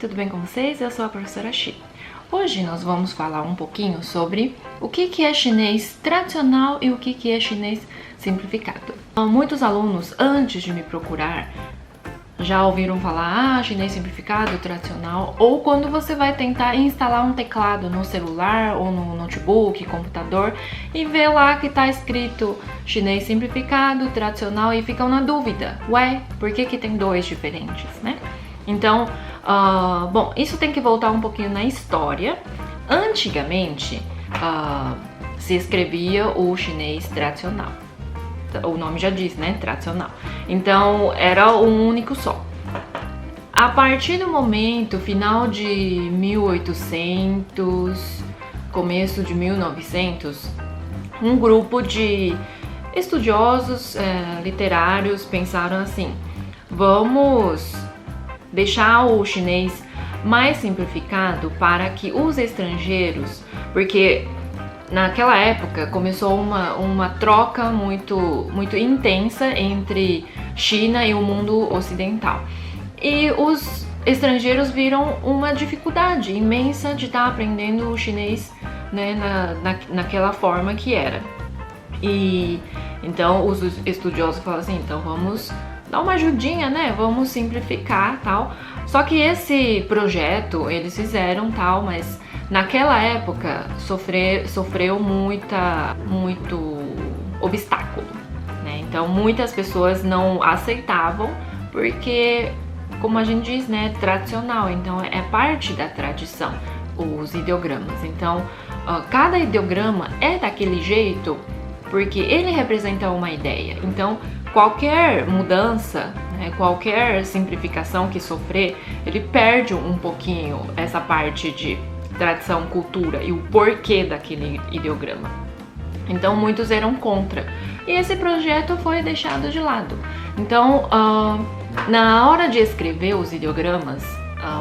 tudo bem com vocês? Eu sou a professora Xi. Hoje nós vamos falar um pouquinho sobre o que é chinês tradicional e o que é chinês simplificado. Muitos alunos, antes de me procurar, já ouviram falar chinês simplificado, tradicional, ou quando você vai tentar instalar um teclado no celular ou no notebook, computador, e vê lá que tá escrito chinês simplificado, tradicional, e ficam na dúvida, ué, por que tem dois diferentes, né? Então, bom, isso tem que voltar um pouquinho na história. Antigamente, se escrevia o chinês tradicional. O nome já diz, né? Tradicional. Então, era um único só. A partir do momento, final de 1800, começo de 1900, um grupo de estudiosos literários pensaram assim: vamos deixar o chinês mais simplificado para que os estrangeiros, porque naquela época começou uma troca muito intensa entre China e o mundo ocidental. E os estrangeiros viram uma dificuldade imensa de estar aprendendo o chinês, né, naquela forma que era. E então os estudiosos falaram assim, então vamos dar uma ajudinha, né? Vamos simplificar, tal. Só que esse projeto eles fizeram, tal, mas naquela época sofreu muito obstáculo, né? Então muitas pessoas não aceitavam porque, como a gente diz, né, tradicional, então é parte da tradição, os ideogramas. Então cada ideograma é daquele jeito porque ele representa uma ideia. Então qualquer mudança, né, qualquer simplificação que sofrer, ele perde um pouquinho essa parte de tradição, cultura e o porquê daquele ideograma. Então muitos eram contra e esse projeto foi deixado de lado. Então na hora de escrever os ideogramas,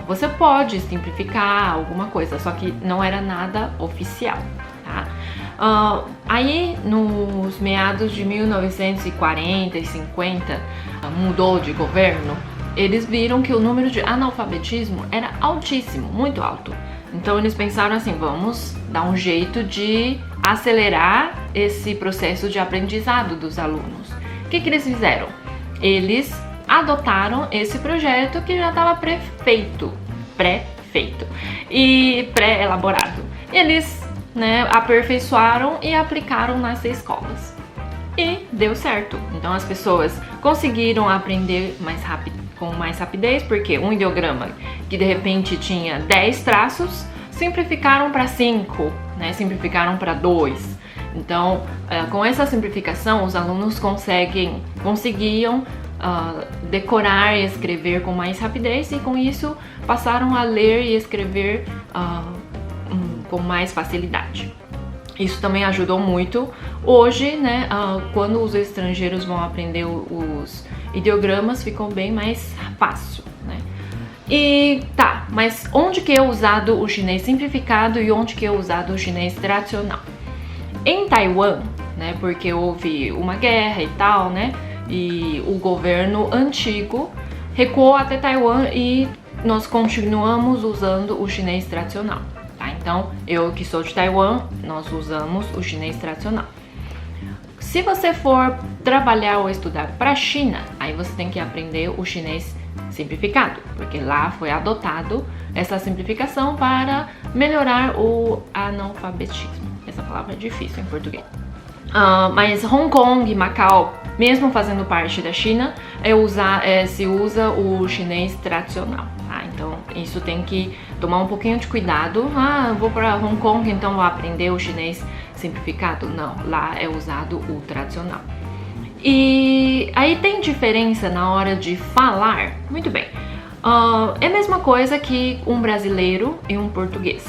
você pode simplificar alguma coisa, só que não era nada oficial, tá? Aí nos meados de 1940 e 50 mudou de governo. Eles viram que o número de analfabetismo era altíssimo, muito alto. Então eles pensaram assim, vamos dar um jeito de acelerar esse processo de aprendizado dos alunos. O que eles fizeram? Eles adotaram esse projeto que já estava pré-feito e pré-elaborado. Eles, né, aperfeiçoaram e aplicaram nas escolas. E deu certo. Então as pessoas conseguiram aprender com mais rapidez, porque um ideograma que de repente tinha 10 traços, simplificaram para 5, né? Simplificaram para 2. Então, com essa simplificação, os alunos conseguiam decorar e escrever com mais rapidez, e com isso passaram a ler e escrever com mais facilidade. Isso também ajudou muito. Hoje, né, quando os estrangeiros vão aprender os ideogramas, ficou bem mais fácil, né? E tá, mas onde que é usado o chinês simplificado e onde que é usado o chinês tradicional? Em Taiwan, né, porque houve uma guerra e tal, né, e o governo antigo recuou até Taiwan e nós continuamos usando o chinês tradicional. Então, eu que sou de Taiwan, nós usamos o chinês tradicional. Se você for trabalhar ou estudar para a China, aí você tem que aprender o chinês simplificado, porque lá foi adotado essa simplificação para melhorar o analfabetismo. Essa palavra é difícil em português. Mas Hong Kong e Macau, mesmo fazendo parte da China, se usa o chinês tradicional. Então isso tem que tomar um pouquinho de cuidado. Eu vou para Hong Kong, então vou aprender o chinês simplificado. Não, lá é usado o tradicional. E aí tem diferença na hora de falar? Muito bem. É a mesma coisa que um brasileiro e um português.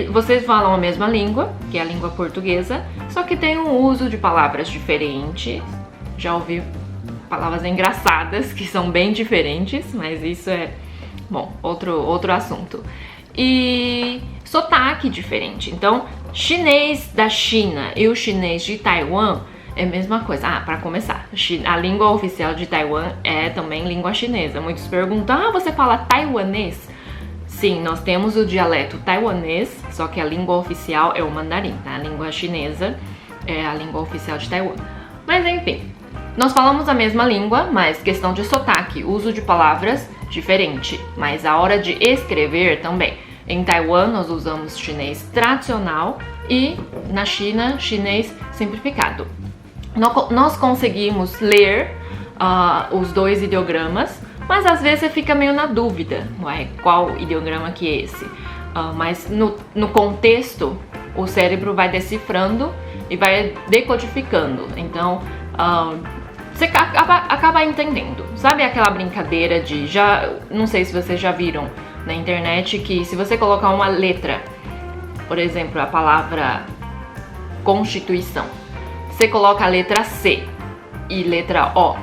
Vocês falam a mesma língua, que é a língua portuguesa, só que tem um uso de palavras diferentes. Já ouvi palavras engraçadas que são bem diferentes, mas isso é, bom, outro assunto. E sotaque diferente. Então, chinês da China e o chinês de Taiwan é a mesma coisa. Para começar, a língua oficial de Taiwan é também língua chinesa. Muitos perguntam, você fala taiwanês? Sim, nós temos o dialeto taiwanês, só que a língua oficial é o mandarim, tá? A língua chinesa é a língua oficial de Taiwan. Mas enfim, nós falamos a mesma língua, mas questão de sotaque, uso de palavras diferente, mas a hora de escrever também. Em Taiwan nós usamos chinês tradicional e na China, chinês simplificado. Nós conseguimos ler os dois ideogramas, mas às vezes você fica meio na dúvida, ué, qual ideograma que é esse? Mas no contexto, o cérebro vai decifrando e vai decodificando. Então, você acaba entendendo. Sabe aquela brincadeira de... não sei se vocês já viram na internet que se você colocar uma letra, por exemplo, a palavra Constituição, você coloca a letra C e letra O,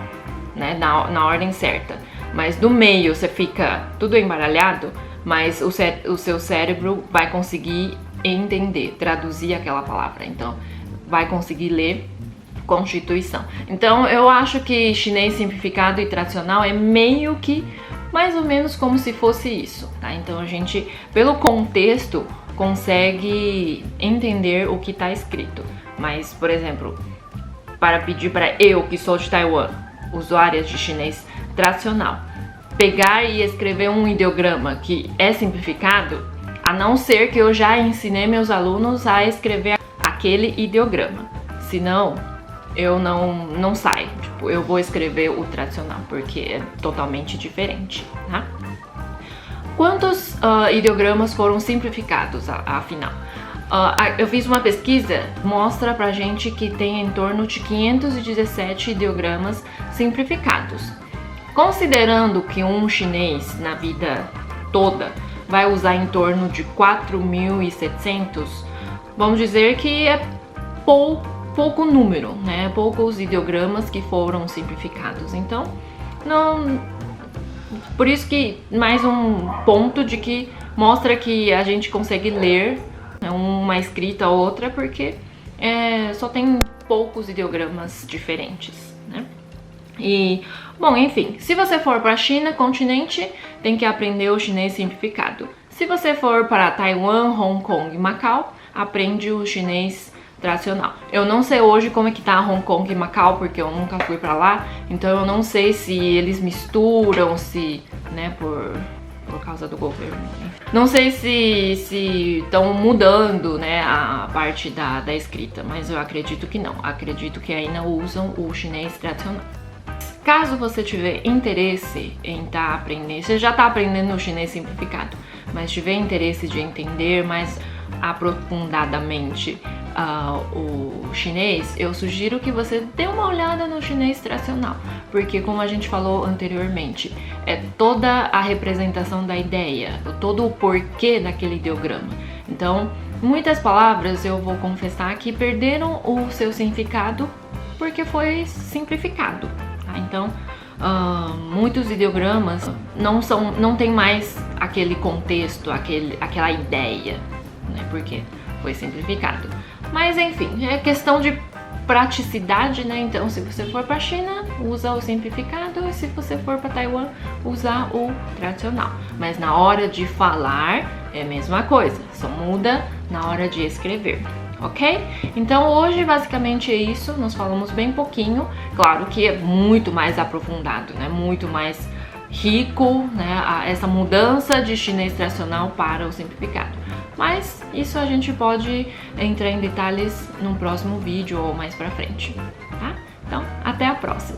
né, na ordem certa, mas do meio você fica tudo embaralhado, mas o seu cérebro vai conseguir entender, traduzir aquela palavra, então vai conseguir ler Constituição. Então eu acho que chinês simplificado e tradicional é meio que mais ou menos como se fosse isso, tá? Então a gente, pelo contexto, consegue entender o que está escrito. Mas, por exemplo, para pedir para eu, que sou de Taiwan, usuária de chinês tradicional, pegar e escrever um ideograma que é simplificado, a não ser que eu já ensinei meus alunos a escrever aquele ideograma. Senão, eu não saio. Tipo, eu vou escrever o tradicional, porque é totalmente diferente, tá? Quantos ideogramas foram simplificados, afinal? Eu fiz uma pesquisa, mostra pra gente que tem em torno de 517 ideogramas simplificados. Considerando que um chinês na vida toda vai usar em torno de 4.700, vamos dizer que é pouco número, né? Poucos ideogramas que foram simplificados. Então, por isso que mais um ponto de que mostra que a gente consegue ler, né, uma escrita ou outra, porque só tem poucos ideogramas diferentes, né? E, bom, enfim, se você for para a China, continente, tem que aprender o chinês simplificado. Se você for para Taiwan, Hong Kong e Macau, aprende o chinês tradicional. Eu não sei hoje como é que tá Hong Kong e Macau, porque eu nunca fui para lá, então eu não sei se eles misturam, se, né, por causa do governo. Não sei se estão mudando, né, a parte da escrita, mas eu acredito que não. Acredito que ainda usam o chinês tradicional. Caso você tiver interesse em estar aprendendo, você já está aprendendo o chinês simplificado, mas tiver interesse de entender mais aprofundadamente o chinês, eu sugiro que você dê uma olhada no chinês tradicional, porque como a gente falou anteriormente, é toda a representação da ideia, todo o porquê daquele ideograma. Então, muitas palavras, eu vou confessar, que perderam o seu significado porque foi simplificado, tá? Então, muitos ideogramas não tem mais aquele contexto, aquela ideia, né? Porque foi simplificado. Mas enfim, é questão de praticidade, né? Então, se você for para a China, usa o simplificado, e se você for para Taiwan, usa o tradicional. Mas na hora de falar é a mesma coisa, só muda na hora de escrever. Ok? Então hoje basicamente é isso, nós falamos bem pouquinho, claro que é muito mais aprofundado, né? Muito mais rico, né? Essa mudança de chinês tradicional para o simplificado. Mas isso a gente pode entrar em detalhes num próximo vídeo ou mais pra frente, tá? Então, até a próxima!